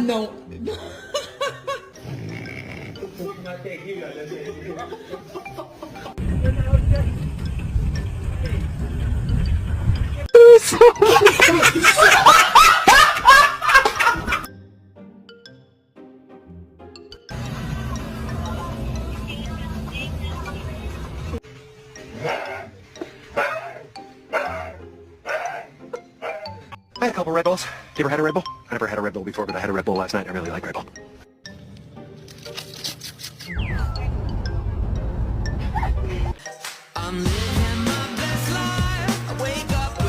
No. I had a couple Red Bulls. You ever had a Red Bull? I never had a Red Bull before, but I had a Red Bull last night. I really like Red Bull.